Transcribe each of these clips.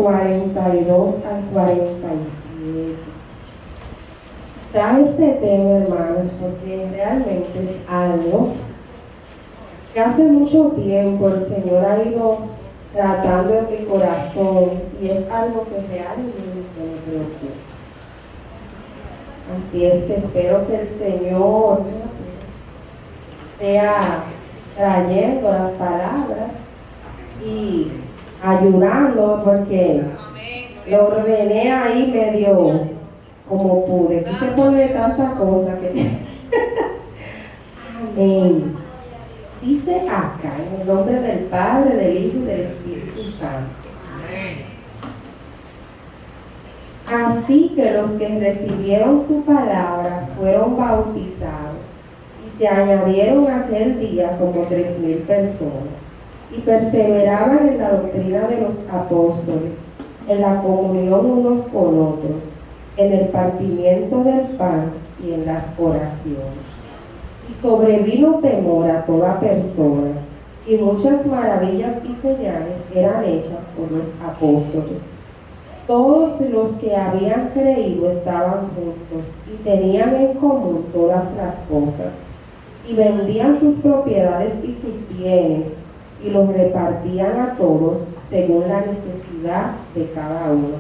42 al 47. Traje este tema, hermanos, porque realmente es algo que hace mucho tiempo el Señor ha ido tratando en mi corazón y es algo que realmente me preocupa. Así es que espero que el Señor sea trayendo las palabras y ayudándome, porque lo ordené ahí medio como pude. Quise poner tantas cosas que... Amén. Dice acá, en el nombre del Padre, del Hijo y del Espíritu Santo. Así que los que recibieron su palabra fueron bautizados, y se añadieron aquel día como 3,000 personas, y perseveraban en la doctrina de los apóstoles, en la comunión unos con otros, en el partimiento del pan y en las oraciones. Y sobrevino temor a toda persona, y muchas maravillas y señales eran hechas por los apóstoles. Todos los que habían creído estaban juntos y tenían en común todas las cosas, y vendían sus propiedades y sus bienes, y los repartían a todos según la necesidad de cada uno.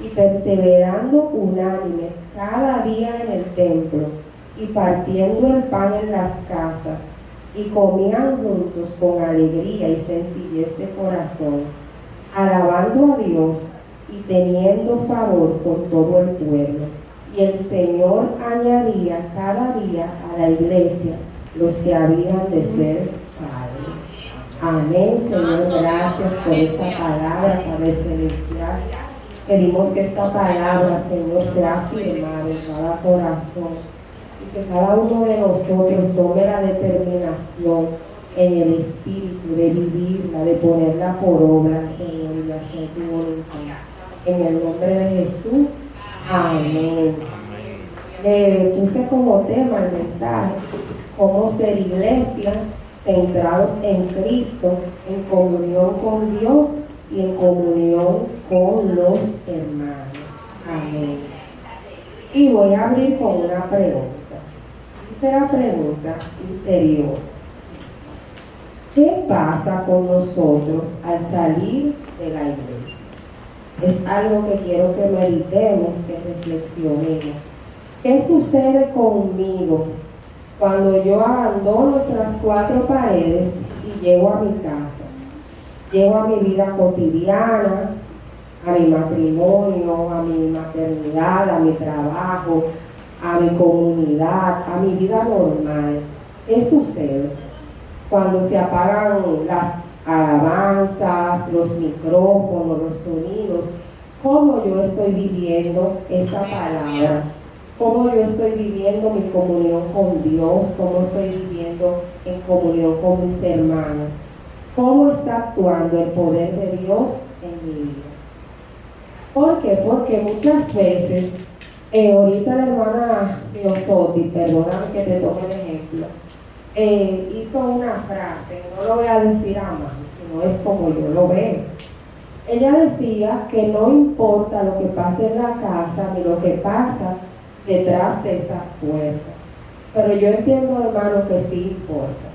Y perseverando unánimes cada día en el templo, y partiendo el pan en las casas, y comían juntos con alegría y sencillez de corazón, alabando a Dios y teniendo favor con todo el pueblo. Y el Señor añadía cada día a la iglesia los que habían de ser salvos. Amén, Señor, gracias por esta palabra, Padre Celestial. Pedimos que esta palabra, Señor, sea afirmada en cada corazón, y que cada uno de nosotros tome la determinación en el espíritu de vivirla, de ponerla por obra, Señor, y de hacer tu voluntad. En el nombre de Jesús, amén. Le puse como tema el mensaje: cómo ser iglesia, centrados en Cristo, en comunión con Dios y en comunión con los hermanos. Amén. Y voy a abrir con una pregunta. Dice la pregunta interior: ¿qué pasa con nosotros al salir de la iglesia? Es algo que quiero que meditemos, que reflexionemos. ¿Qué sucede conmigo cuando yo abandono nuestras cuatro paredes y llego a mi casa? Llego a mi vida cotidiana, a mi matrimonio, a mi maternidad, a mi trabajo, a mi comunidad, a mi vida normal. ¿Qué sucede cuando se apagan las alabanzas, los micrófonos, los sonidos? ¿Cómo yo estoy viviendo esta palabra? ¿Cómo yo estoy viviendo mi comunión con Dios? ¿Cómo estoy viviendo en comunión con mis hermanos? ¿Cómo está actuando el poder de Dios en mi vida? ¿Por qué? Porque muchas veces, ahorita la hermana Diosoti, perdóname que te tome el ejemplo, hizo una frase, no lo voy a decir a más, sino es como yo lo veo. Ella decía que no importa lo que pase en la casa, ni lo que pasa detrás de esas puertas. Pero yo entiendo, hermano, que sí importa.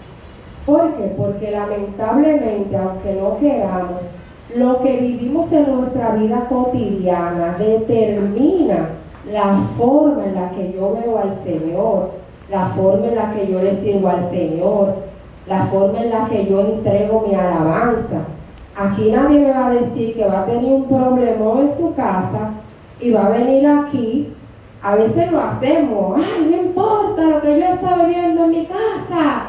¿Por qué? Porque lamentablemente, aunque no queramos, lo que vivimos en nuestra vida cotidiana determina la forma en la que yo veo al Señor, la forma en la que yo le sirvo al Señor, la forma en la que yo entrego mi alabanza. Aquí nadie me va a decir que va a tener un problemón en su casa y va a venir aquí. A veces lo hacemos: ay, no importa lo que yo estaba viviendo en mi casa.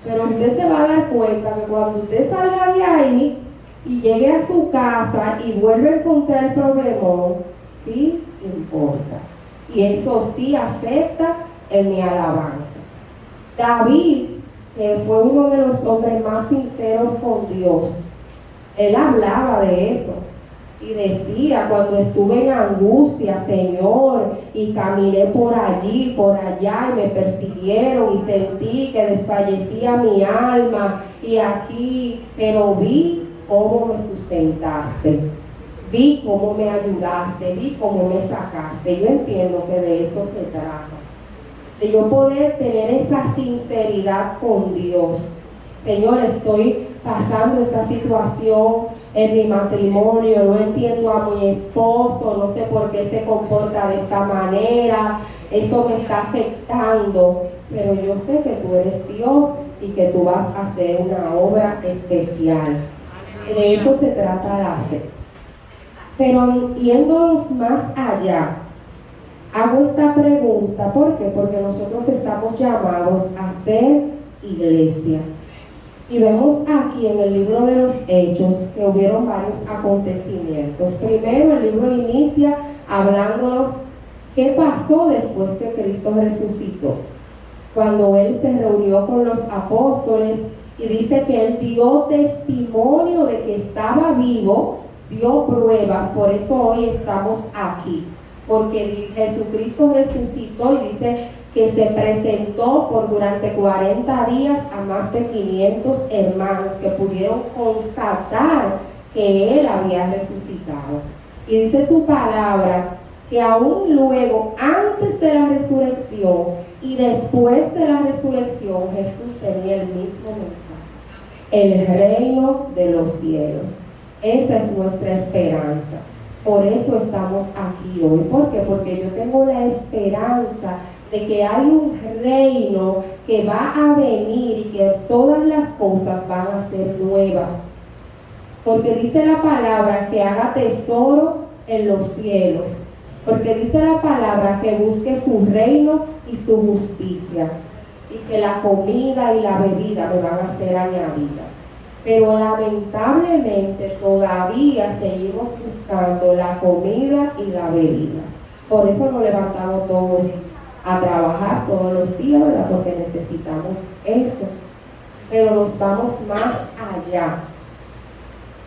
Pero usted se va a dar cuenta que cuando usted salga de ahí y llegue a su casa y vuelve a encontrar el problemón, sí importa. Y eso sí afecta en mi alabanza. David, que fue uno de los hombres más sinceros con Dios, él hablaba de eso y decía: cuando estuve en angustia, Señor, y caminé por allí, por allá, y me persiguieron, y sentí que desfallecía mi alma, y aquí, pero vi cómo me sustentaste, vi cómo me ayudaste, vi cómo me sacaste. Yo entiendo que de eso se trata, de yo poder tener esa sinceridad con Dios. Señor, estoy pasando esta situación en mi matrimonio, no entiendo a mi esposo, no sé por qué se comporta de esta manera, eso me está afectando, pero yo sé que tú eres Dios y que tú vas a hacer una obra especial. De eso se trata la fe. Pero yéndonos más allá, hago esta pregunta, ¿por qué? Porque nosotros estamos llamados a ser iglesia. Y vemos aquí en el libro de los Hechos que hubieron varios acontecimientos. Primero, el libro inicia hablándonos qué pasó después que Cristo resucitó. Cuando Él se reunió con los apóstoles y dice que Él dio testimonio de que estaba vivo, dio pruebas, por eso hoy estamos aquí. Porque Jesucristo resucitó y dice que se presentó durante 40 días a más de 500 hermanos que pudieron constatar que Él había resucitado. Y dice su palabra que aún luego, antes de la resurrección y después de la resurrección, Jesús tenía el mismo mensaje: el reino de los cielos. Esa es nuestra esperanza. Por eso estamos aquí hoy. ¿Por qué? Porque yo tengo la esperanza de que hay un reino que va a venir y que todas las cosas van a ser nuevas. Porque dice la palabra que haga tesoro en los cielos. Porque dice la palabra que busque su reino y su justicia. Y que la comida y la bebida me van a ser añadidas. Pero lamentablemente todavía seguimos buscando la comida y la bebida. Por eso nos levantamos todos a trabajar todos los días, ¿verdad? Porque necesitamos eso. Pero nos vamos más allá.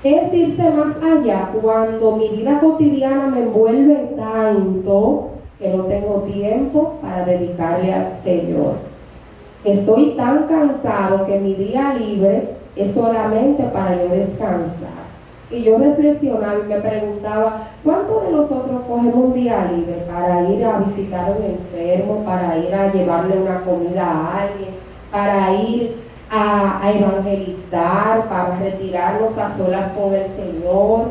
¿Qué es irse más allá? Cuando mi vida cotidiana me envuelve tanto que no tengo tiempo para dedicarle al Señor. Estoy tan cansado que mi día libre es solamente para yo descansar. Y yo reflexionaba y me preguntaba, ¿cuántos de nosotros cogemos un día libre para ir a visitar a un enfermo, para ir a llevarle una comida a alguien, para ir a evangelizar, para retirarnos a solas con el Señor?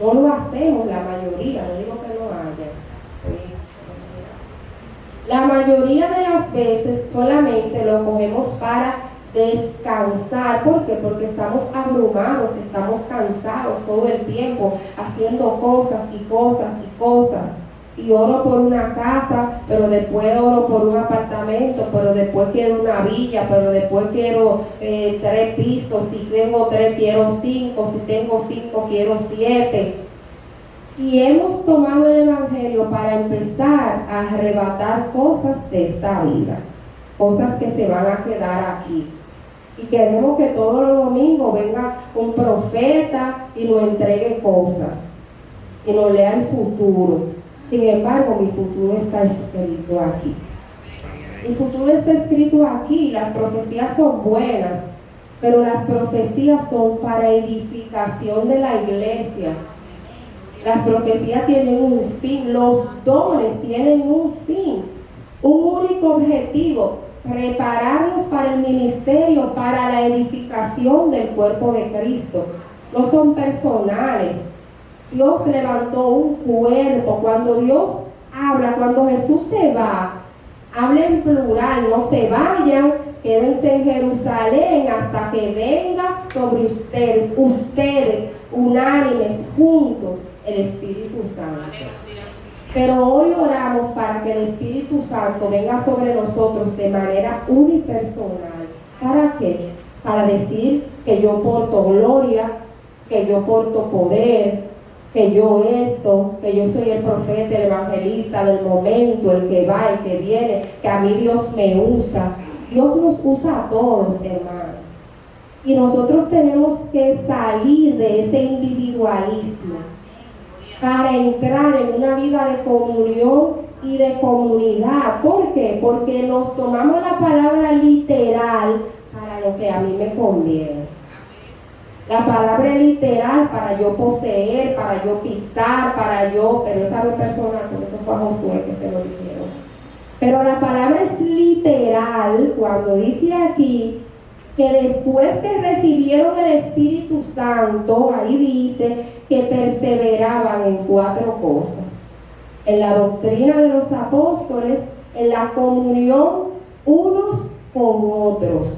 No lo hacemos la mayoría, no digo que no haya. La mayoría de las veces solamente lo cogemos para descansar. ¿Por qué? Porque estamos abrumados, estamos cansados todo el tiempo, haciendo cosas y cosas y cosas. Y oro por una casa, pero después oro por un apartamento, pero después quiero una villa, pero después quiero 3 pisos, si tengo 3 quiero 5, si tengo 5 quiero 7. Y hemos tomado el Evangelio para empezar a arrebatar cosas de esta vida, cosas que se van a quedar aquí. Y queremos que todos los domingos venga un profeta y nos entregue cosas y nos lea el futuro. Sin embargo, mi futuro está escrito aquí. Mi futuro está escrito aquí. Las profecías son buenas, pero las profecías son para edificación de la iglesia. Las profecías tienen un fin, los dones tienen un fin, un único objetivo: prepararnos para el ministerio, para la edificación del cuerpo de Cristo. No son personales. Dios levantó un cuerpo. Cuando Dios habla, cuando Jesús se va, habla en plural: no se vayan, quédense en Jerusalén hasta que venga sobre ustedes, unánimes, juntos, el Espíritu Santo. Pero hoy oramos para que el Espíritu Santo venga sobre nosotros de manera unipersonal. ¿Para qué? Para decir que yo porto gloria, que yo porto poder, que yo esto, que yo soy el profeta, el evangelista del momento, el que va, el que viene, que a mí Dios me usa. Dios nos usa a todos, hermanos. Y nosotros tenemos que salir de ese individualismo para entrar en una vida de comunión y de comunidad. ¿Por qué? Porque nos tomamos la palabra literal para lo que a mí me conviene. La palabra es literal para yo poseer, para yo pisar, pero esa no es personal, por eso fue a Josué que se lo dijeron. Pero la palabra es literal cuando dice aquí que después que recibieron el Espíritu Santo, ahí dice que perseveraban en 4 cosas: en la doctrina de los apóstoles, en la comunión unos con otros,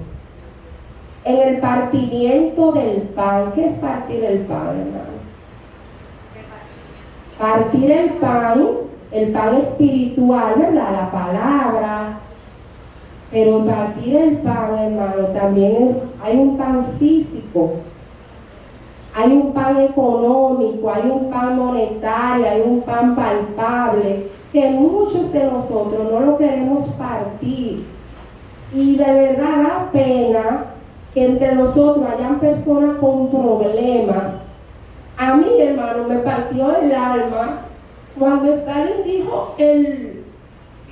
en el partimiento del pan. ¿Qué es partir el pan, hermano? Partir el pan espiritual, ¿verdad? La palabra. Pero partir el pan, hermano, también hay un pan físico, hay un pan económico, hay un pan monetario, hay un pan palpable, que muchos de nosotros no lo queremos partir. Y de verdad da pena que entre nosotros hayan personas con problemas. A mí, hermano, me partió el alma cuando Stalin dijo el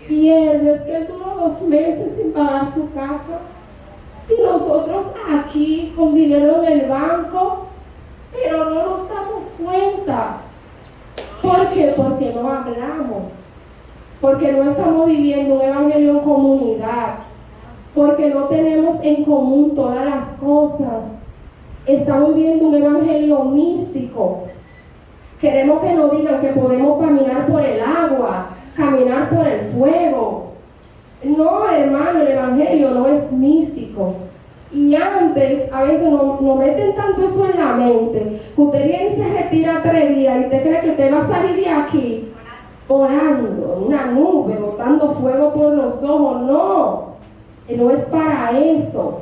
viernes que él duró 2 meses sin pagar su casa, y nosotros aquí con dinero en el banco, pero no nos damos cuenta. ¿Por qué? Porque no hablamos, porque no estamos viviendo un evangelio en comunidad, porque no tenemos en común todas las cosas. Estamos viviendo un evangelio místico. Queremos que nos digan que podemos caminar por el agua, caminar por el fuego. No, hermano, el evangelio no es místico. Y antes, a veces nos meten tanto eso en la mente, que usted viene y se retira 3 días y usted cree que usted va a salir de aquí volando en una nube, botando fuego por los ojos. No es para eso.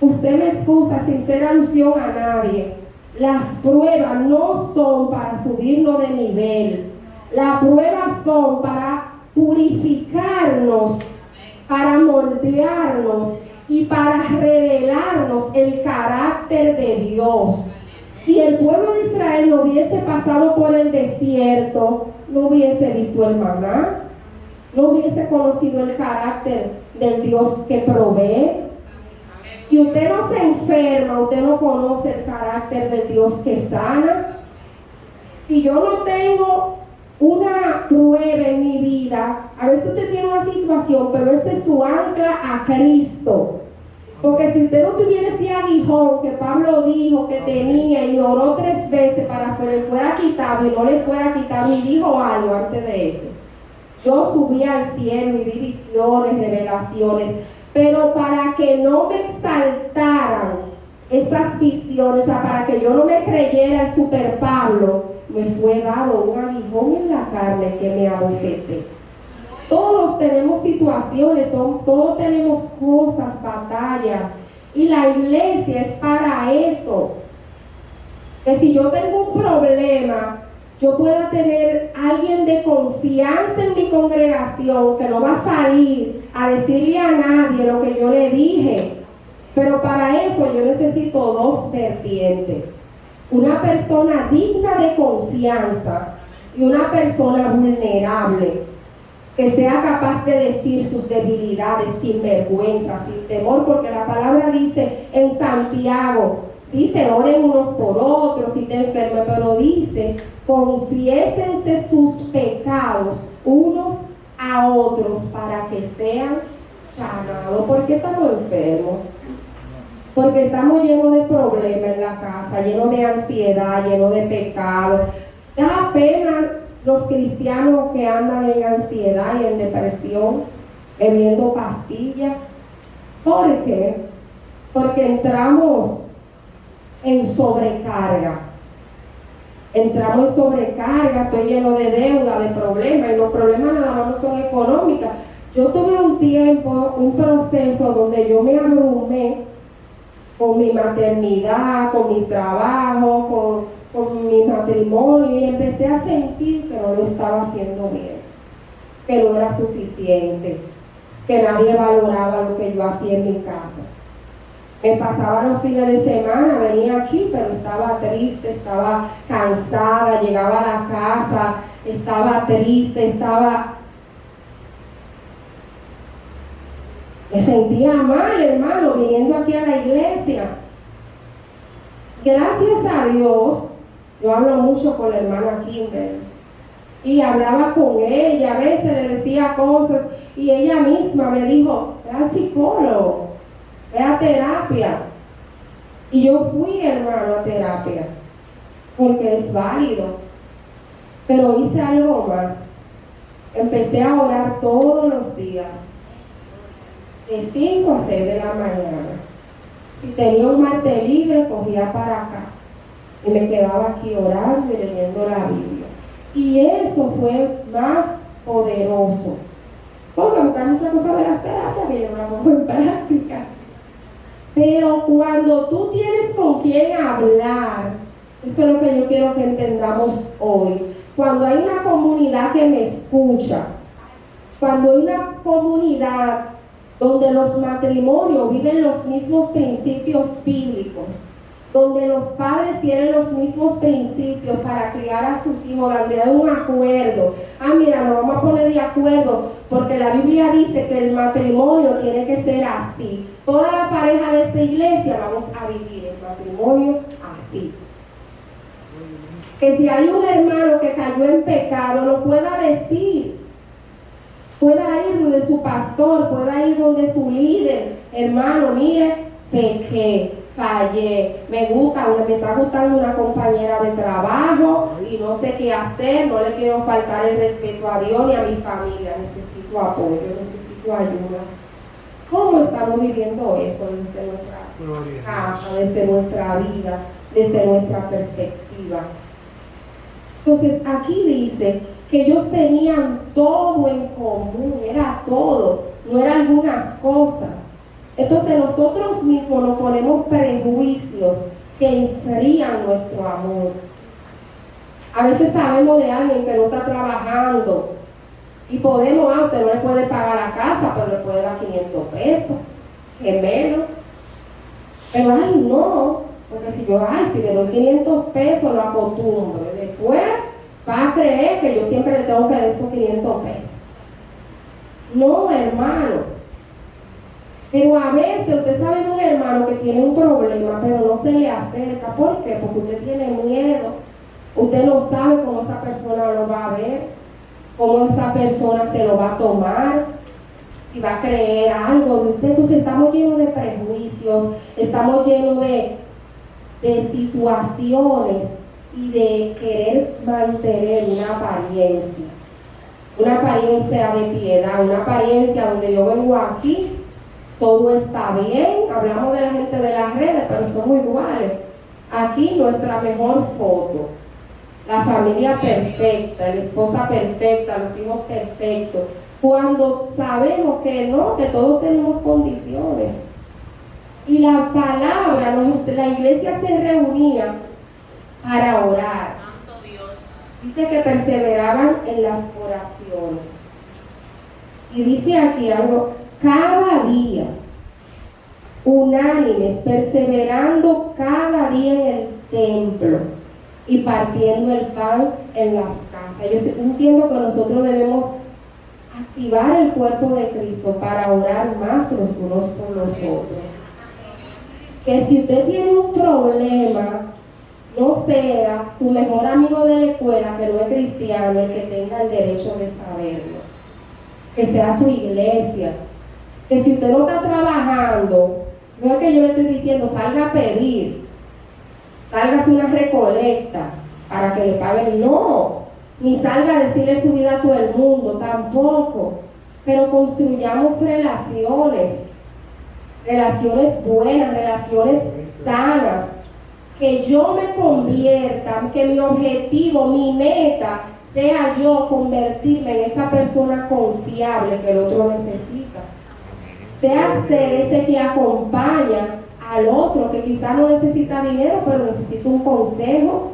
Usted me excusa sin ser alusión a nadie. Las pruebas no son para subirnos de nivel. Las pruebas son para purificarnos, para moldearnos y para revelarnos el carácter de Dios. Si el pueblo de Israel no hubiese pasado por el desierto, no hubiese visto el maná, no hubiese conocido el carácter del Dios que provee. Si usted no se enferma, usted no conoce el carácter del Dios que sana. Si yo no tengo una prueba en mi vida, a veces usted tiene una situación, pero ese es su ancla a Cristo. Porque si usted no tuviera ese aguijón que Pablo dijo que tenía y oró 3 veces para que le fuera quitado y no le fuera quitado, y dijo algo antes de eso: yo subí al cielo y vi visiones, revelaciones, pero para que no me exaltaran esas visiones, o sea, para que yo no me creyera el super Pablo, me fue dado un aguijón en la carne que me abofeté. Todos tenemos situaciones, todos tenemos cosas, batallas, y la iglesia es para eso. Que si yo tengo un problema, yo pueda tener alguien de confianza en mi congregación que no va a salir a decirle a nadie lo que yo le dije. Pero para eso yo necesito 2 vertientes: una persona digna de confianza y una persona vulnerable, que sea capaz de decir sus debilidades sin vergüenza, sin temor, porque la palabra dice en Santiago, dice: oren unos por otros si te enferman, pero dice: confiésense sus pecados unos a otros para que sean sanados. ¿Por qué estamos enfermos? Porque estamos llenos de problemas en la casa, llenos de ansiedad, llenos de pecado. Da pena los cristianos que andan en ansiedad y en depresión, bebiendo pastillas. ¿Por qué? Porque entramos en sobrecarga. Entramos en sobrecarga, estoy lleno de deuda, de problemas, y los problemas nada más no son económicos. Yo tuve un tiempo, un proceso donde yo me abrumé con mi maternidad, con mi trabajo, con mi matrimonio, y empecé a sentir que no lo estaba haciendo bien, que no era suficiente, que nadie valoraba lo que yo hacía en mi casa. Me pasaba los fines de semana, venía aquí, pero estaba triste, estaba cansada, llegaba a la casa, estaba triste, me sentía mal, hermano, viniendo aquí a la iglesia. Gracias a Dios, yo hablo mucho con la hermana Kimberly y hablaba con ella, a veces le decía cosas y ella misma me dijo, ve al psicólogo, ve a terapia. Y yo fui, hermano, a terapia, porque es válido. Pero hice algo más. Empecé a orar todos los días, de 5 a 6 de la mañana. Si tenía un martes libre, cogía para acá. Y me quedaba aquí orando y leyendo la Biblia. Y eso fue más poderoso. Porque buscar muchas cosas de las terapias que yo no las pongo en práctica. Pero cuando tú tienes con quién hablar, eso es lo que yo quiero que entendamos hoy. Cuando hay una comunidad que me escucha, cuando hay una comunidad donde los matrimonios viven los mismos principios bíblicos, donde los padres tienen los mismos principios para criar a sus hijos, donde hay un acuerdo. Mira, nos vamos a poner de acuerdo porque la Biblia dice que el matrimonio tiene que ser así. Toda la pareja de esta iglesia vamos a vivir el matrimonio así. Que si hay un hermano que cayó en pecado, lo pueda decir. Pueda ir donde su pastor, pueda ir donde su líder. Hermano, mire, pequé, fallé, me está gustando una compañera de trabajo y no sé qué hacer, no le quiero faltar el respeto a Dios ni a mi familia, necesito apoyo, necesito ayuda. ¿Cómo estamos viviendo eso desde nuestra casa, desde nuestra vida, desde nuestra perspectiva? Entonces aquí dice que ellos tenían todo en común, era todo, no eran algunas cosas. Entonces nosotros mismos nos ponemos prejuicios que enfrían nuestro amor. A veces sabemos de alguien que no está trabajando y podemos, usted no le puede pagar la casa, pero le puede dar 500 pesos, que menos. Pero no, porque si le doy 500 pesos lo acostumbro. Y después va a creer que yo siempre le tengo que dar esos 500 pesos. No, hermano. Pero a veces usted sabe de un hermano que tiene un problema, pero no se le acerca. ¿Por qué? Porque usted tiene miedo. Usted no sabe cómo esa persona lo va a ver, cómo esa persona se lo va a tomar, si va a creer algo de usted. Entonces estamos llenos de prejuicios, estamos llenos de situaciones y de querer mantener una apariencia de piedad, una apariencia donde yo vengo aquí, todo está bien. Hablamos de la gente de las redes, pero somos iguales. Aquí nuestra mejor foto, la familia perfecta, la esposa perfecta, los hijos perfectos, cuando sabemos que no, que todos tenemos condiciones. Y la palabra, la iglesia se reunía para orar. Santo Dios. Dice que perseveraban en las oraciones. Y dice aquí algo, cada día, unánimes, perseverando cada día en el templo y partiendo el pan en las casas. Yo entiendo que nosotros debemos activar el cuerpo de Cristo para orar más los unos por los otros. Que si usted tiene un problema, no sea su mejor amigo de la escuela que no es cristiano el que tenga el derecho de saberlo. Que sea su iglesia. Que si usted no está trabajando, no es que yo le estoy diciendo salga a pedir, salga a hacer una recolecta para que le paguen, no, ni salga a decirle su vida a todo el mundo, tampoco. Pero construyamos relaciones buenas, relaciones sanas, que yo me convierta, que mi objetivo, mi meta sea yo convertirme en esa persona confiable que el otro necesita, sea ser ese que acompaña al otro que quizás no necesita dinero pero necesita un consejo.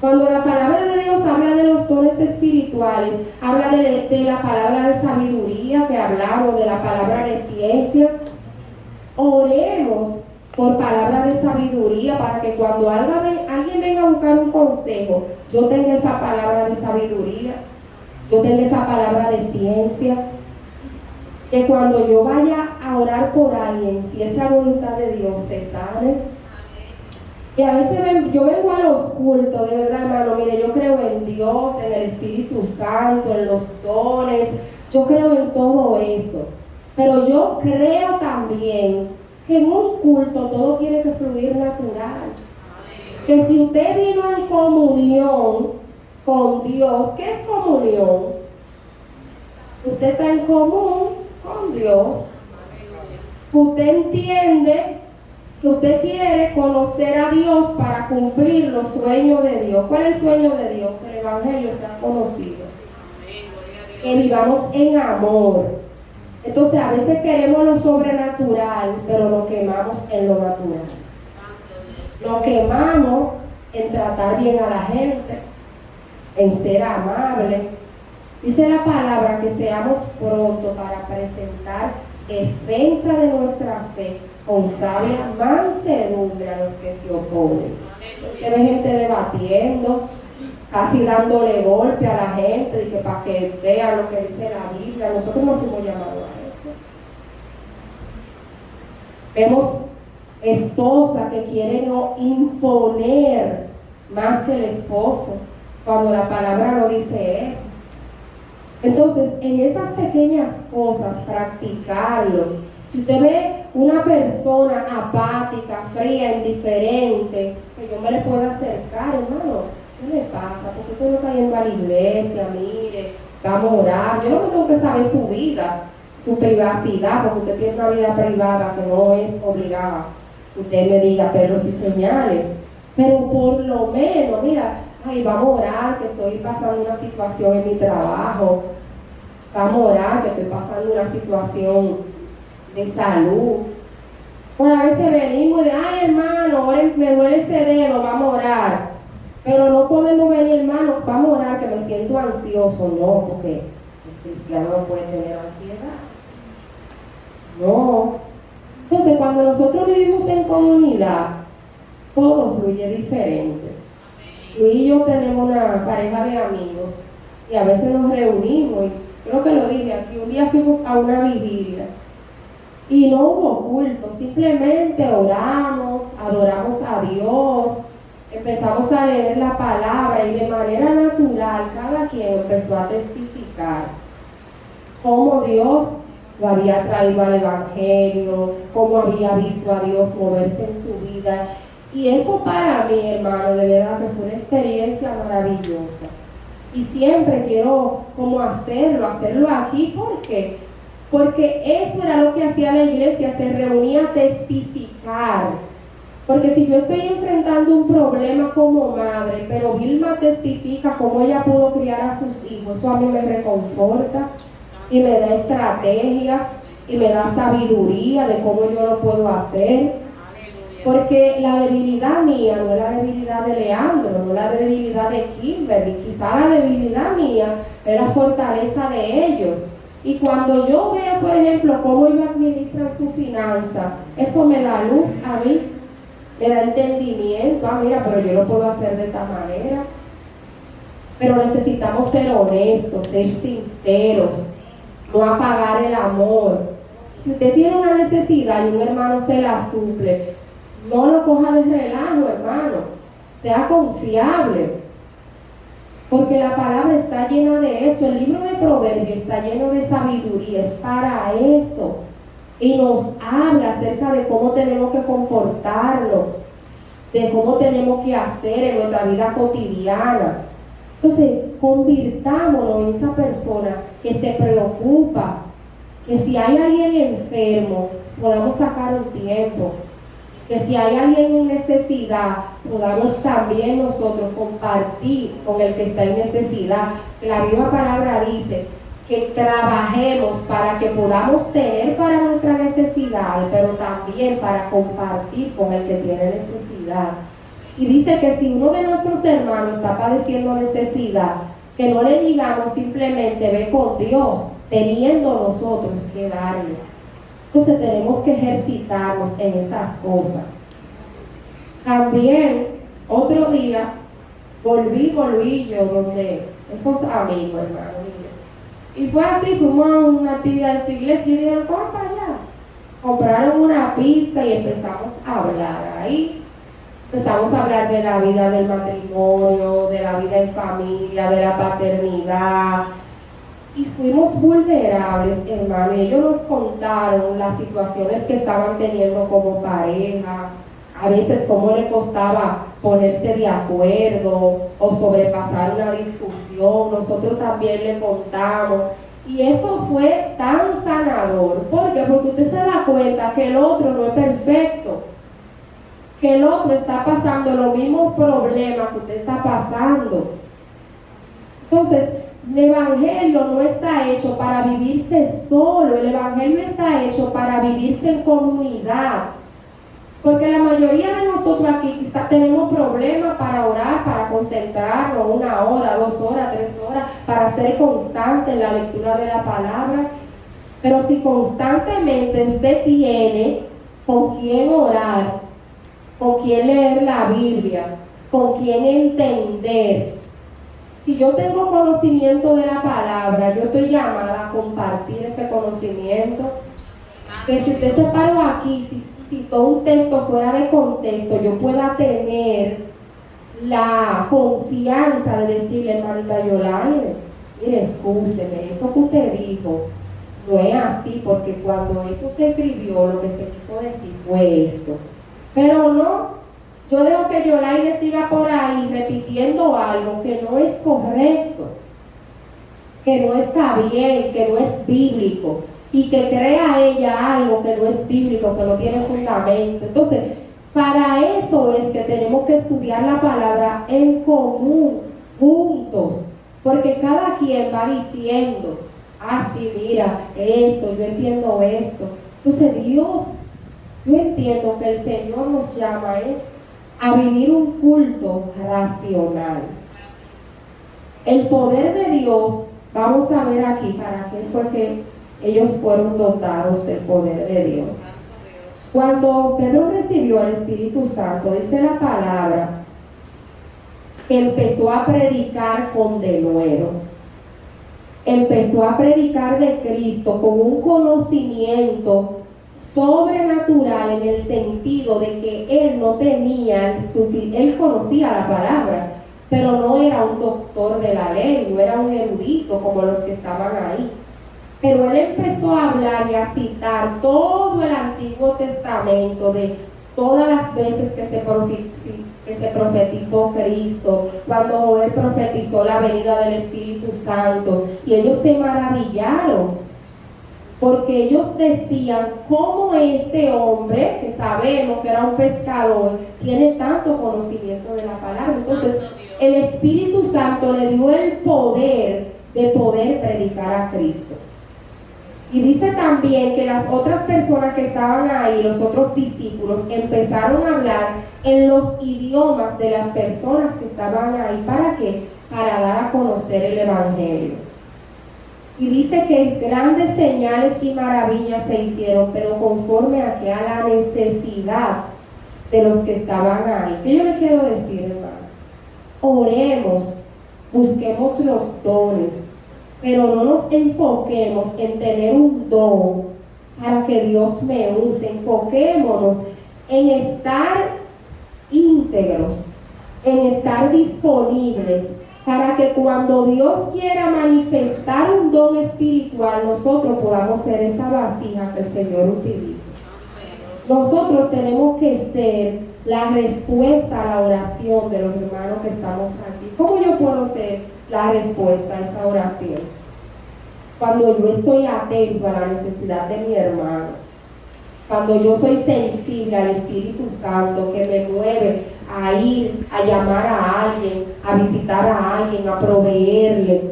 Cuando la palabra de Dios habla de los dones espirituales, habla de la palabra de sabiduría que hablamos, de la palabra de ciencia. Oremos por palabra de sabiduría para que cuando alguien venga a buscar un consejo, yo tenga esa palabra de sabiduría, yo tenga esa palabra de ciencia. Que cuando yo vaya a orar por alguien, si es la voluntad de Dios, se sane. Y a veces yo vengo a los cultos, de verdad, hermano, mire, yo creo en Dios, en el Espíritu Santo, en los dones, yo creo en todo eso. Pero yo creo también que en un culto todo tiene que fluir natural. Que si usted vino en comunión con Dios, ¿qué es comunión? Usted está en común con Dios. Usted entiende que usted quiere conocer a Dios para cumplir los sueños de Dios. ¿Cuál es el sueño de Dios? Que el Evangelio sea conocido. Que vivamos en amor. Entonces a veces queremos lo sobrenatural, pero lo quemamos en lo natural. Lo quemamos en tratar bien a la gente, en ser amable. Dice la palabra que seamos prontos para presentar defensa de nuestra fe con sabia mansedumbre a los que se oponen. Usted ve gente debatiendo, casi dándole golpe a la gente, y que para que vean lo que dice la Biblia. Nosotros no fuimos llamados a eso. Vemos esposas que quieren imponer más que el esposo, cuando la palabra no dice eso. Entonces, en esas pequeñas cosas, practicarlo. Si usted ve una persona apática, fría, indiferente, que yo me le pueda acercar, hermano, ¿qué le pasa? ¿Por qué usted no está yendo a la iglesia? Mire, vamos a orar. Yo no tengo que saber su vida, su privacidad, porque usted tiene una vida privada que no es obligada. Usted me diga, pero sí señales. Pero por lo menos, mira, ay, vamos a orar, que estoy pasando una situación en mi trabajo. Vamos a orar, que estoy pasando una situación de salud. Bueno, a veces venimos de, ay, hermano, ahora me duele ese dedo, vamos a orar. Pero no podemos venir, hermano, vamos a orar, que me siento ansioso. No, porque el cristiano no puede tener ansiedad. No. Entonces, cuando nosotros vivimos en comunidad, todo fluye diferente. Luis y yo tenemos una pareja de amigos y a veces nos reunimos, y creo que lo dije aquí, un día fuimos a una vigilia y no hubo culto, simplemente oramos, adoramos a Dios, empezamos a leer la palabra y de manera natural cada quien empezó a testificar cómo Dios lo había traído al Evangelio, cómo había visto a Dios moverse en su vida. Y eso para mí, hermano, de verdad que fue una experiencia maravillosa. Y siempre quiero como hacerlo aquí. ¿Por qué? Porque eso era lo que hacía la iglesia, se reunía a testificar. Porque si yo estoy enfrentando un problema como madre, pero Vilma testifica cómo ella pudo criar a sus hijos, eso a mí me reconforta y me da estrategias y me da sabiduría de cómo yo lo puedo hacer. Porque la debilidad mía no es la debilidad de Leandro, no es la debilidad de Kimberly, quizá la debilidad mía es la fortaleza de ellos. Y cuando yo veo, por ejemplo, cómo ellos administran su finanza, eso me da luz a mí, me da entendimiento. Ah, mira, pero yo lo puedo hacer de esta manera. Pero necesitamos ser honestos, ser sinceros, no apagar el amor. Si usted tiene una necesidad y un hermano se la suple, no lo coja de relajo, hermano. Sea confiable. Porque la palabra está llena de eso. El libro de Proverbios está lleno de sabiduría. Es para eso. Y nos habla acerca de cómo tenemos que comportarnos, de cómo tenemos que hacer en nuestra vida cotidiana. Entonces, convirtámonos en esa persona que se preocupa, que si hay alguien enfermo, podamos sacar un tiempo. Que si hay alguien en necesidad, podamos también nosotros compartir con el que está en necesidad. La misma palabra dice que trabajemos para que podamos tener para nuestras necesidades, pero también para compartir con el que tiene necesidad. Y dice que si uno de nuestros hermanos está padeciendo necesidad, que no le digamos simplemente ve con Dios, teniendo nosotros que darle. Entonces tenemos que ejercitarnos en esas cosas. También, otro día, volví yo donde esos amigos, hermano mío. Y fue así, fuimos a una actividad de su iglesia y dijeron, vamos para allá. Compraron una pizza y empezamos a hablar ahí. Empezamos a hablar de la vida del matrimonio, de la vida en familia, de la paternidad. Y fuimos vulnerables, hermano, y ellos nos contaron las situaciones que estaban teniendo como pareja, a veces cómo le costaba ponerse de acuerdo o sobrepasar una discusión. Nosotros también le contamos. Y eso fue tan sanador. ¿Por qué? Porque usted se da cuenta que el otro no es perfecto, que el otro está pasando los mismos problemas que usted está pasando. Entonces, el Evangelio no está hecho para vivirse solo, el Evangelio está hecho para vivirse en comunidad. Porque la mayoría de nosotros aquí tenemos problemas para orar, para concentrarnos 1 hora, 2 horas, 3 horas, para ser constante en la lectura de la palabra. Pero si constantemente usted tiene con quién orar, con quién leer la Biblia, con quién entender. Si yo tengo conocimiento de la palabra, yo estoy llamada a compartir ese conocimiento. Que si usted se paró aquí, si citó un texto fuera de contexto, yo pueda tener la confianza de decirle, hermanita Yolanda, mire, excúseme, eso que usted dijo no es así, porque cuando eso se escribió, lo que se quiso decir fue esto. Pero no, yo dejo que Yolaine siga por ahí repitiendo algo que no es correcto, que no está bien, que no es bíblico, y que crea ella algo que no es bíblico, que no tiene fundamento. Entonces, para eso es que tenemos que estudiar la palabra en común, juntos, porque cada quien va diciendo, sí, mira, esto, yo entiendo esto. Entonces, Dios, yo entiendo que el Señor nos llama a vivir un culto racional. El poder de Dios, vamos a ver aquí para qué fue que ellos fueron dotados del poder de Dios. Cuando Pedro recibió el Espíritu Santo, dice la palabra, que empezó a predicar con denuedo. Empezó a predicar de Cristo con un conocimiento sobrenatural, en el sentido de que él no tenía él conocía la palabra, pero no era un doctor de la ley, no era un erudito como los que estaban ahí. Pero él empezó a hablar y a citar todo el Antiguo Testamento, de todas las veces que se profetizó Cristo, cuando él profetizó la venida del Espíritu Santo, y ellos se maravillaron, porque ellos decían, ¿cómo este hombre, que sabemos que era un pescador, tiene tanto conocimiento de la palabra? Entonces, el Espíritu Santo le dio el poder de poder predicar a Cristo. Y dice también que las otras personas que estaban ahí, los otros discípulos, empezaron a hablar en los idiomas de las personas que estaban ahí. ¿Para qué? Para dar a conocer el Evangelio. Y dice que grandes señales y maravillas se hicieron, pero conforme a la necesidad de los que estaban ahí. ¿Qué yo le quiero decir, hermano? Oremos, busquemos los dones, pero no nos enfoquemos en tener un don para que Dios me use. Enfoquémonos en estar íntegros, en estar disponibles, para que cuando Dios quiera manifestar un don espiritual, nosotros podamos ser esa vasija que el Señor utiliza. Nosotros tenemos que ser la respuesta a la oración de los hermanos que estamos aquí. ¿Cómo yo puedo ser la respuesta a esa oración? Cuando yo estoy atento a la necesidad de mi hermano, cuando yo soy sensible al Espíritu Santo que me mueve a ir, a llamar a alguien, a visitar a alguien, a proveerle,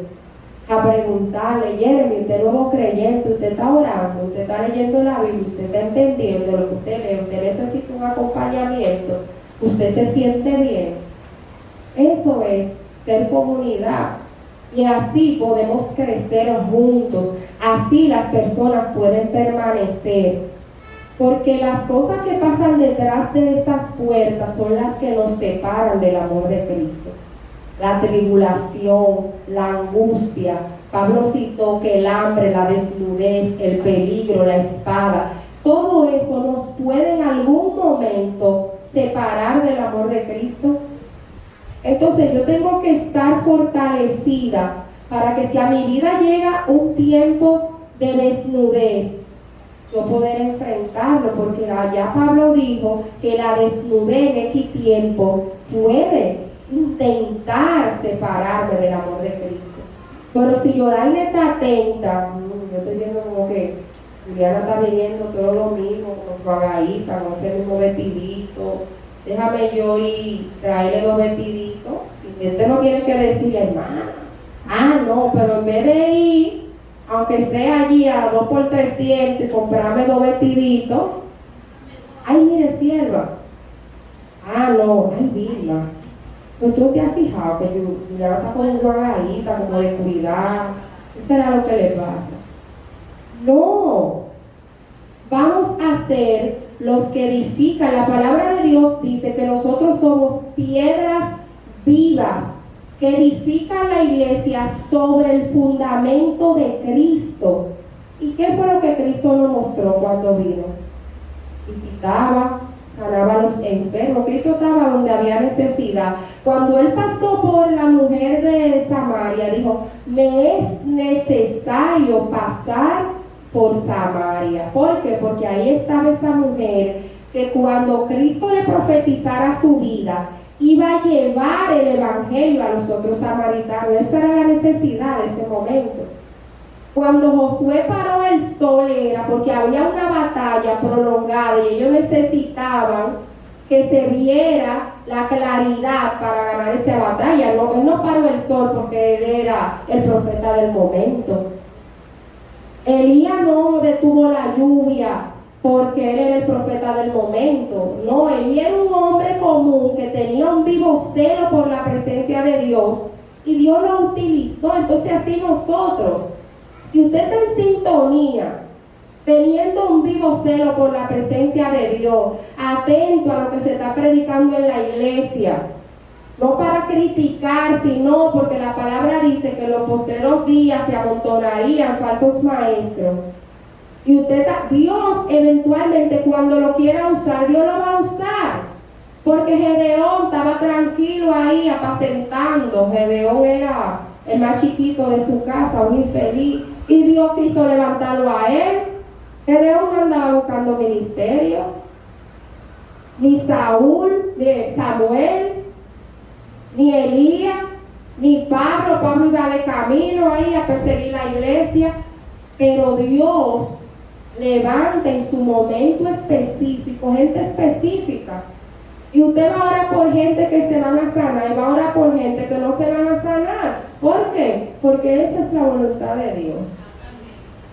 a preguntarle, Jeremy, usted es nuevo creyente, usted está orando, usted está leyendo la Biblia, usted está entendiendo lo que usted lee, usted necesita un acompañamiento, usted se siente bien. Eso es ser comunidad. Y así podemos crecer juntos, así las personas pueden permanecer. Porque las cosas que pasan detrás de estas puertas son las que nos separan del amor de Cristo. La tribulación, la angustia. Pablo citó que el hambre, la desnudez, el peligro, la espada, todo eso nos puede en algún momento separar del amor de Cristo. Entonces yo tengo que estar fortalecida para que si a mi vida llega un tiempo de desnudez, yo poder enfrentarlo, porque allá Pablo dijo que la desnudez en X tiempo puede intentar separarme del amor de Cristo. Pero si Yoraine está atenta, yo estoy viendo como que Juliana está viniendo todos los domingos con su agadita, con ese mismo vestidito. Déjame yo ir traerle 2 vestiditos. Si usted no tiene que decirle, hermana, no, pero en vez de ir, aunque sea allí a 2 por 300 y comprarme 2 vestiditos, ay, mire, sierva, no, ay, Vilma, pero tú te has fijado que Juliana está con una agadita, como de cuidar, ¿qué será lo que le pasa? No, vamos a ser los que edifican. La palabra de Dios dice que nosotros somos piedras vivas que edifican la iglesia sobre el fundamento de Cristo. ¿Y qué fue lo que Cristo nos mostró cuando vino? Visitaba, sanaba a los enfermos. Cristo estaba donde había necesidad. Cuando Él pasó por la mujer de Samaria, dijo, me es necesario pasar por Samaria. ¿Por qué? Porque ahí estaba esa mujer que cuando Cristo le profetizara su vida, iba a llevar el evangelio a los otros samaritanos. Esa era la necesidad de ese momento. Cuando Josué paró el sol era porque había una batalla prolongada y ellos necesitaban que se viera la claridad para ganar esa batalla. No, él no paró el sol porque él era el profeta del momento. Elías no detuvo la lluvia porque él era el profeta del momento. No, Elías era un hombre común que tenía un vivo celo por la presencia de Dios y Dios lo utilizó. Entonces así nosotros, si usted está en sintonía, teniendo un vivo celo por la presencia de Dios, atento a lo que se está predicando en la iglesia, no para criticar, sino porque la palabra dice que en los postreros días se amontonarían falsos maestros. Y Dios eventualmente cuando lo quiera usar, Dios lo va a usar. Porque Gedeón estaba tranquilo ahí apacentando. Gedeón era el más chiquito de su casa, un infeliz. Y Dios quiso levantarlo a él. Gedeón no andaba buscando ministerio. Ni Samuel, ni Elías, ni Pablo. Pablo iba de camino ahí a perseguir la iglesia. Pero Dios levanta en su momento específico, gente específica. Y usted va a orar por gente que se van a sanar y va a orar por gente que no se van a sanar. ¿Por qué? Porque esa es la voluntad de Dios.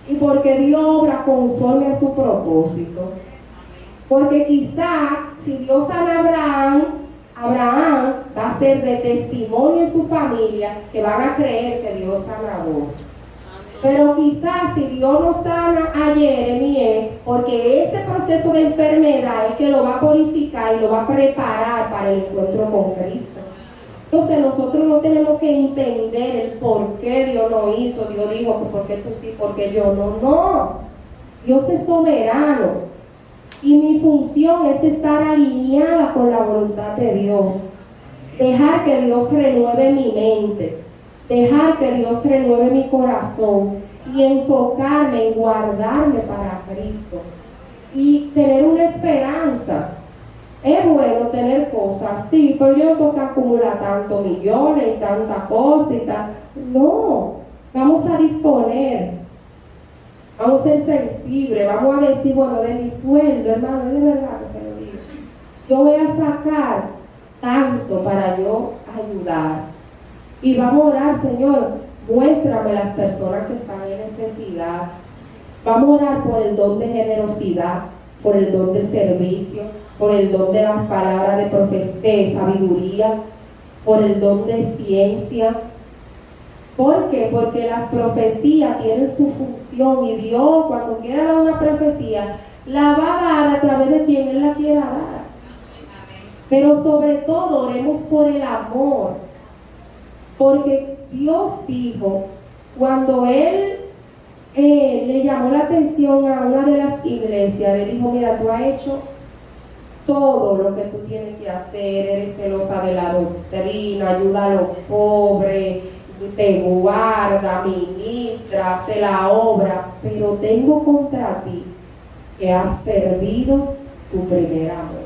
Y porque Dios obra conforme a su propósito. Porque quizá si Dios sana a Abraham va a ser de testimonio en su familia que van a creer que Dios sanó. Pero quizás si Dios no sana a Jeremías, porque ese proceso de enfermedad es que lo va a purificar y lo va a preparar para el encuentro con Cristo. Entonces nosotros no tenemos que entender el por qué Dios lo hizo. Dios dijo que por qué tú sí, por qué yo no. No, Dios es soberano. Y mi función es estar alineada con la voluntad de Dios. Dejar que Dios renueve mi mente. Dejar que Dios renueve mi corazón y enfocarme en guardarme para Cristo y tener una esperanza. Es bueno tener cosas, sí, pero yo no tengo que acumular tantos millones y tanta cosa y tal. No, vamos a disponer, vamos a ser sensibles, vamos a decir, bueno, de mi sueldo, hermano, es de verdad que se lo digo. Yo voy a sacar tanto para yo ayudar. Y vamos a orar, Señor, muéstrame las personas que están en necesidad. Vamos a orar por el don de generosidad, por el don de servicio, por el don de las palabras de sabiduría, por el don de ciencia. ¿Por qué? Porque las profecías tienen su función y Dios cuando quiera dar una profecía, la va a dar a través de quien Él la quiera dar. Pero sobre todo oremos por el amor. Porque Dios dijo, cuando Él le llamó la atención a una de las iglesias, le dijo, mira, tú has hecho todo lo que tú tienes que hacer, eres celosa de la doctrina, ayuda a los pobres, te guarda, ministra, hace la obra, pero tengo contra ti que has perdido tu primer amor.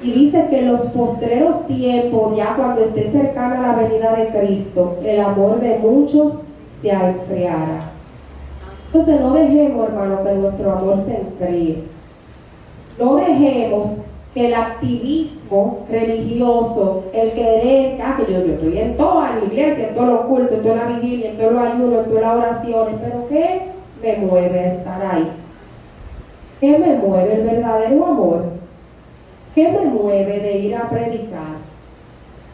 Y dice que en los postreros tiempos, ya cuando esté cercana la venida de Cristo, el amor de muchos se enfriará. Entonces no dejemos, hermano, que nuestro amor se enfríe. No dejemos que el activismo religioso, el querer, que yo estoy en toda la iglesia, en todos los cultos, en toda la vigilia, en todos los ayunos, en todas las oraciones, pero ¿qué me mueve a estar ahí? ¿Qué me mueve? El verdadero amor. ¿Qué me mueve de ir a predicar?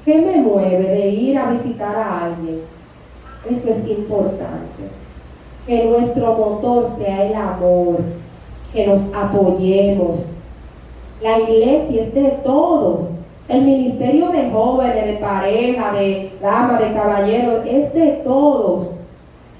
¿Qué me mueve de ir a visitar a alguien? Eso es importante. Que nuestro motor sea el amor, que nos apoyemos. La iglesia es de todos. El ministerio de jóvenes, de pareja, de damas, de caballeros, es de todos.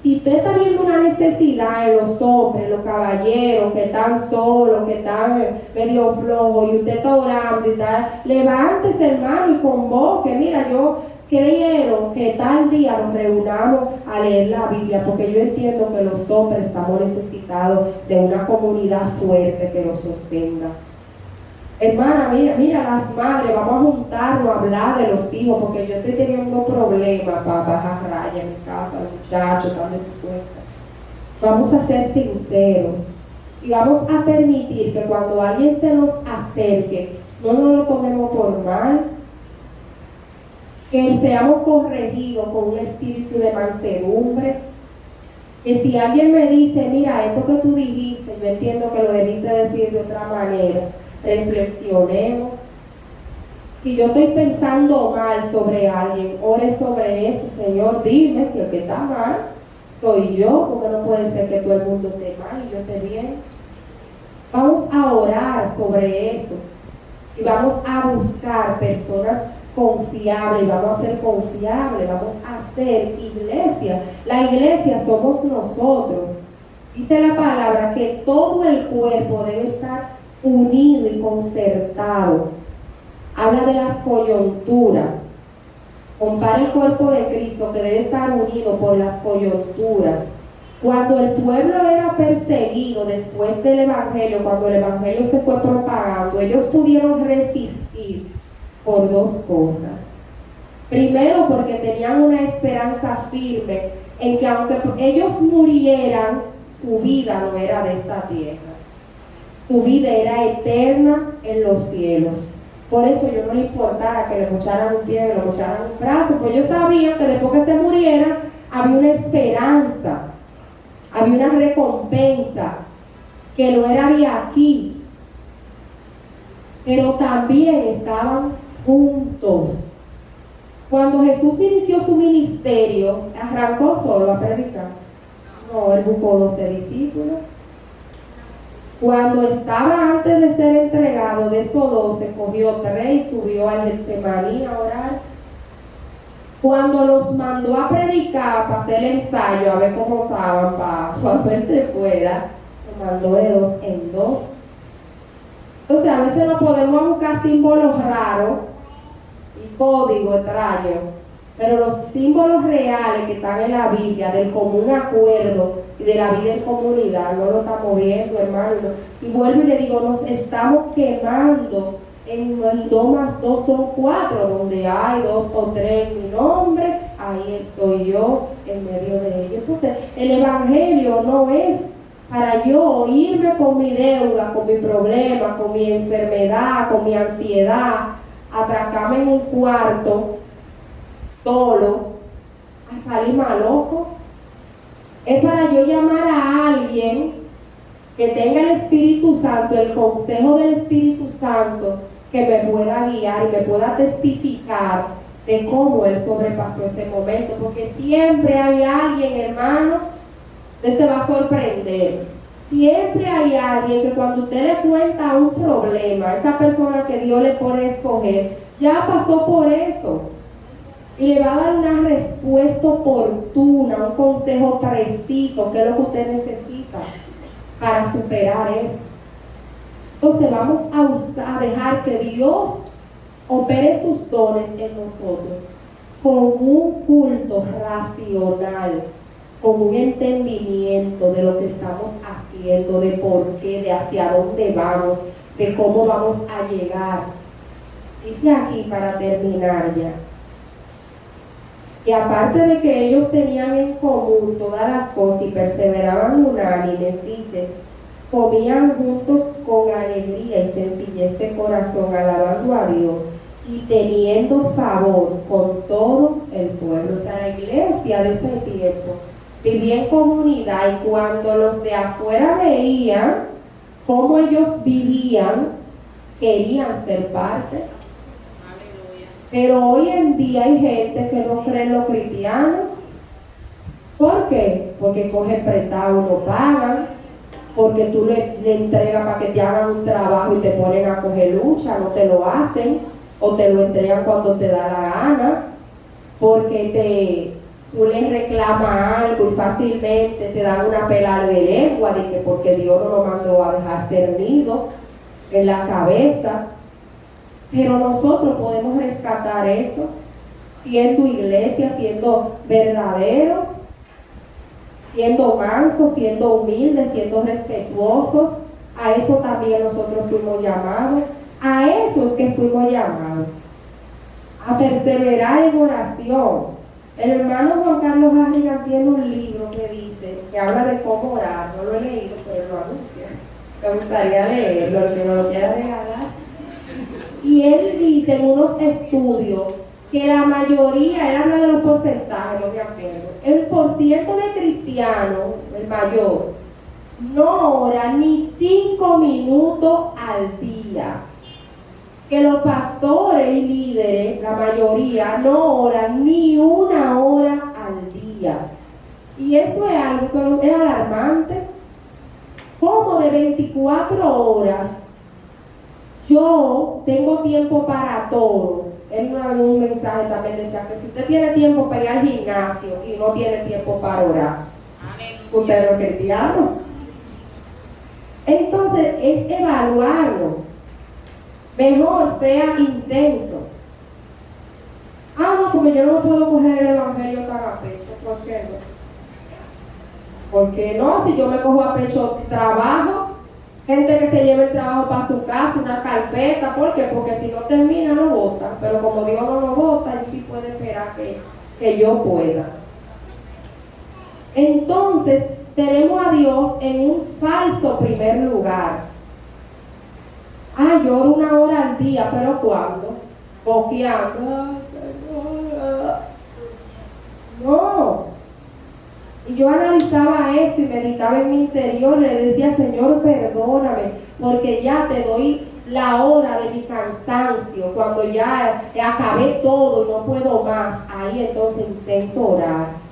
Si usted está viendo una necesidad en los hombres, los caballeros que están solos, que están medio flojos, y usted está orando y tal, levántese, hermano, y convoque. Mira, yo quiero que tal día nos reunamos a leer la Biblia, porque yo entiendo que los hombres estamos necesitados de una comunidad fuerte que nos sostenga. Hermana, mira las madres, vamos a juntarnos a hablar de los hijos, porque yo estoy teniendo problemas para bajar raya en mi casa, los muchachos están despuestos. Vamos a ser sinceros y vamos a permitir que cuando alguien se nos acerque, no nos lo tomemos por mal, que seamos corregidos con un espíritu de mansedumbre, que si alguien me dice, mira, esto que tú dijiste, yo entiendo que lo debiste decir de otra manera, reflexionemos. Si yo estoy pensando mal sobre alguien, ore sobre eso. Señor, dime si el que está mal soy yo, porque no puede ser que todo el mundo esté mal y yo esté bien. Vamos a orar sobre eso y vamos a buscar personas confiables, y vamos a ser confiables, vamos a ser iglesia. La iglesia somos nosotros. Dice la palabra que todo el cuerpo debe estar unido y concertado. Habla de las coyunturas. Compara el cuerpo de Cristo que debe estar unido por las coyunturas. Cuando el pueblo era perseguido después del Evangelio, cuando el Evangelio se fue propagando, ellos pudieron resistir por dos cosas. Primero, porque tenían una esperanza firme en que aunque ellos murieran, su vida no era de esta tierra. Su vida era eterna en los cielos. Por eso yo no le importara que le mocharan un pie, que le mocharan un brazo, pues yo sabía que después que se muriera había una esperanza, había una recompensa, que no era de aquí, pero también estaban juntos. Cuando Jesús inició su ministerio, ¿arrancó solo a predicar? No, él buscó 12 discípulos. Cuando estaba antes de ser entregado, de esos 12, cogió 3 y subió al Getsemaní a orar. Cuando los mandó a predicar para hacer el ensayo, a ver cómo estaban, para cuando él se fuera, los mandó de 2 en 2. Entonces a veces no podemos buscar símbolos raros y códigos extraños, pero los símbolos reales que están en la Biblia, del común acuerdo y de la vida en comunidad, no lo estamos viendo, hermano. Y vuelvo y le digo, nos estamos quemando en el 2 más 2 son 4, donde hay 2 o 3 en mi nombre, ahí estoy yo en medio de ellos. Entonces el Evangelio no es para yo irme con mi deuda, con mi problema, con mi enfermedad, con mi ansiedad, atracarme en un cuarto solo, a salir más loco. Es para yo llamar a alguien que tenga el Espíritu Santo, el consejo del Espíritu Santo, que me pueda guiar y me pueda testificar de cómo él sobrepasó ese momento, porque siempre hay alguien, hermano, que se va a sorprender. Siempre hay alguien que cuando usted le cuenta un problema, esa persona que Dios le pone a escoger, ya pasó por eso. Y le va a dar una respuesta oportuna, un consejo preciso, que es lo que usted necesita para superar eso. Entonces vamos a dejar que Dios opere sus dones en nosotros con un culto racional, con un entendimiento de lo que estamos haciendo, de por qué, de hacia dónde vamos, de cómo vamos a llegar. Dice aquí para terminar ya. Y aparte de que ellos tenían en común todas las cosas y perseveraban unánimes, dice, comían juntos con alegría y sencillez de corazón, alabando a Dios y teniendo favor con todo el pueblo. O sea, la iglesia de ese tiempo vivía en comunidad, y cuando los de afuera veían cómo ellos vivían, querían ser parte. Pero hoy en día hay gente que no cree en los cristianos. ¿Por qué? Porque coge prestado y no pagan, porque tú le entregas para que te hagan un trabajo y te ponen a coger lucha, no te lo hacen, o te lo entregan cuando te da la gana, porque tú les reclamas algo y fácilmente te dan una pelada de lengua de que porque Dios no lo mandó a dejar cernido en la cabeza. Pero nosotros podemos rescatar eso, siendo iglesia, siendo verdadero, siendo mansos, siendo humildes, siendo respetuosos. A eso también nosotros fuimos llamados. A eso es que fuimos llamados. A perseverar en oración. El hermano Juan Carlos Harrigan tiene un libro que dice, que habla de cómo orar. No lo he leído, pero lo anuncia. Me gustaría leerlo, el que me lo quiera regalar. Y él dice en unos estudios que la mayoría, él habla de los porcentajes, no me acuerdo, el porciento de cristianos, el mayor, no ora ni 5 minutos al día. Que los pastores y líderes, la mayoría, no oran ni 1 hora al día. Y eso es algo que es alarmante. Como de 24 horas yo tengo tiempo para todo. Él en un mensaje también decía que si usted tiene tiempo para ir al gimnasio y no tiene tiempo para orar, usted no es cristiano. Entonces es evaluarlo. Mejor sea intenso. No, porque yo no puedo coger el evangelio tan a pecho. ¿Por qué no? Porque no, si yo me cojo a pecho trabajo, gente que se lleva el trabajo para su casa, una carpeta. ¿Por qué? Porque si no termina lo bota. Pero como Dios no lo bota, Él sí puede esperar que yo pueda. Entonces tenemos a Dios en un falso primer lugar. Yo oro 1 hora al día, pero ¿cuándo? Boqueando. No. Y yo analizaba esto y meditaba en mi interior y le decía, Señor, perdóname, porque ya te doy la hora de mi cansancio, cuando ya acabé todo y no puedo más. Ahí entonces intento orar.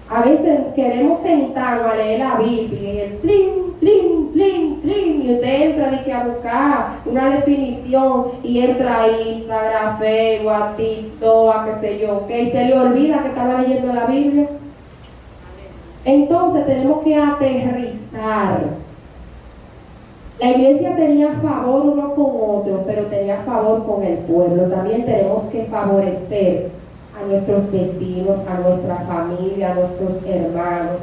A veces queremos sentarnos a leer la Biblia y el plin, plin, plin, plin, y usted entra a buscar una definición y entra a Instagram, Facebook, a TikTok, a qué sé yo, y se le olvida que estaba leyendo la Biblia. Entonces tenemos que aterrizar. La iglesia tenía favor uno con otro, pero tenía favor con el pueblo. También tenemos que favorecer a nuestros vecinos, a nuestra familia, a nuestros hermanos.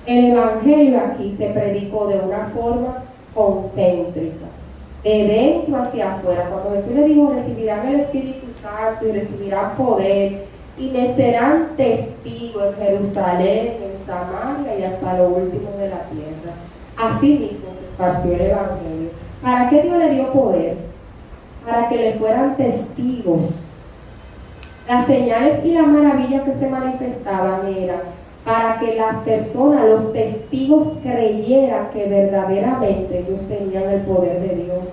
El evangelio aquí se predicó de una forma concéntrica, de dentro hacia afuera. Cuando Jesús le dijo, recibirán el Espíritu Santo y recibirán poder, y me serán testigos en Jerusalén, en Samaria y hasta lo último de la tierra. Así mismo se esparció el evangelio. ¿Para qué Dios le dio poder? Para que le fueran testigos. Las señales y las maravillas que se manifestaban eran para que las personas, los testigos, creyeran que verdaderamente ellos tenían el poder de Dios.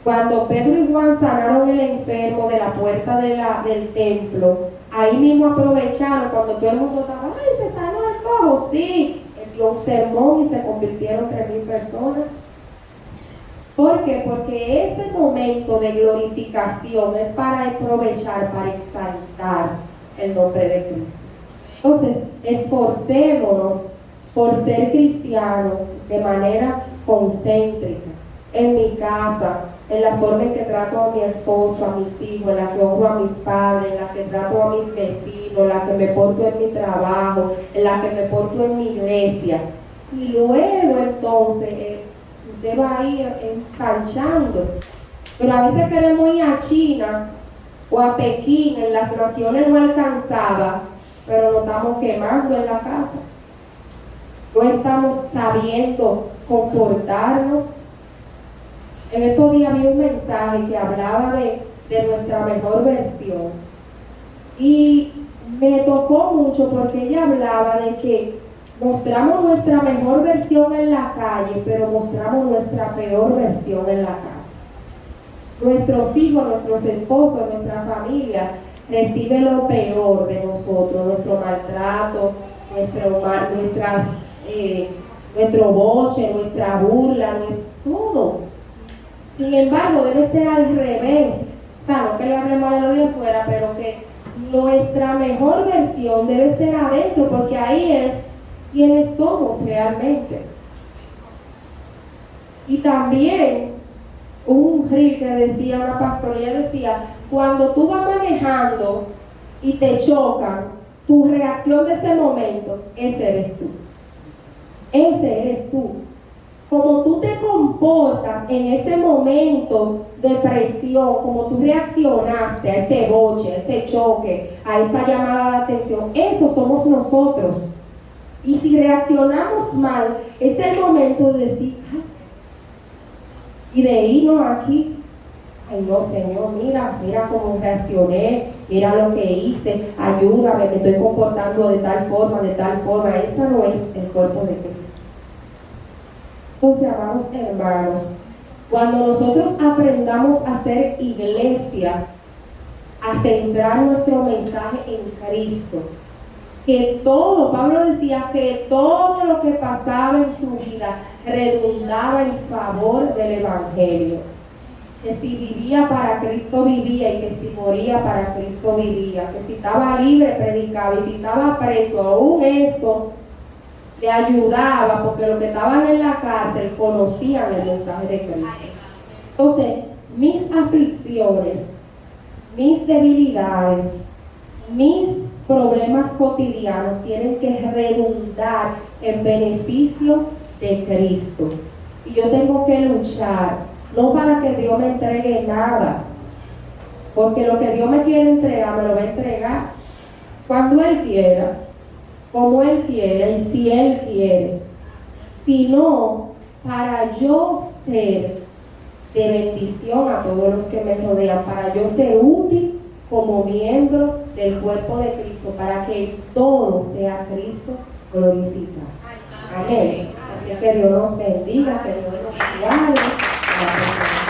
Cuando Pedro y Juan sanaron el enfermo de la puerta del templo, ahí mismo aprovecharon cuando todo el mundo estaba, se sanó el cojo, sí, él dio un sermón y se convirtieron 3,000 personas. ¿Por qué? Porque ese momento de glorificación es para aprovechar, para exaltar el nombre de Cristo. Entonces, esforcémonos por ser cristianos de manera concéntrica, en mi casa, en la forma en que trato a mi esposo, a mis hijos, en la que honro a mis padres, en la que trato a mis vecinos, en la que me porto en mi trabajo, en la que me porto en mi iglesia. Y luego entonces usted va a ir ensanchando. Pero a veces queremos ir a China o a Pekín, en las naciones no alcanzadas, pero nos estamos quemando en la casa. No estamos sabiendo comportarnos. En estos días vi un mensaje que hablaba de nuestra mejor versión. Y me tocó mucho porque ella hablaba de que mostramos nuestra mejor versión en la calle, pero mostramos nuestra peor versión en la casa. Nuestros hijos, nuestros esposos, nuestra familia recibe lo peor de nosotros, nuestro maltrato, nuestro boche, nuestra burla, todo. Sin embargo, debe ser al revés. O sea, no que le hablemos de lo de afuera, pero que nuestra mejor versión debe ser adentro, porque ahí es quienes somos realmente. Y también un reel que decía, una pastorilla decía, cuando tú vas manejando y te chocan, tu reacción de ese momento, ese eres tú. Ese eres tú. Como tú te comportas en ese momento de presión, como tú reaccionaste a ese boche, a ese choque, a esa llamada de atención, eso somos nosotros. Y si reaccionamos mal, es el momento de decir, ay, y de irnos aquí, ay no Señor, mira cómo reaccioné, mira lo que hice, ayúdame, me estoy comportando de tal forma, esa no es el cuerpo de Cristo. Entonces, amados hermanos, cuando nosotros aprendamos a ser iglesia, a centrar nuestro mensaje en Cristo, que todo, Pablo decía que todo lo que pasaba en su vida redundaba en favor del Evangelio. Que si vivía para Cristo vivía y que si moría para Cristo vivía. Que si estaba libre predicaba y si estaba preso aún eso le ayudaba porque los que estaban en la cárcel conocían el mensaje de Cristo. Entonces, mis aflicciones, mis debilidades, mis problemas cotidianos tienen que redundar en beneficio de Cristo. Y yo tengo que luchar, no para que Dios me entregue nada, porque lo que Dios me quiere entregar, me lo va a entregar cuando Él quiera, como Él quiera y si Él quiere, sino para yo ser de bendición a todos los que me rodean, para yo ser útil como miembro del cuerpo de Cristo, para que todo sea Cristo glorificado. Amén. Así que Dios nos bendiga, que Dios nos guarde.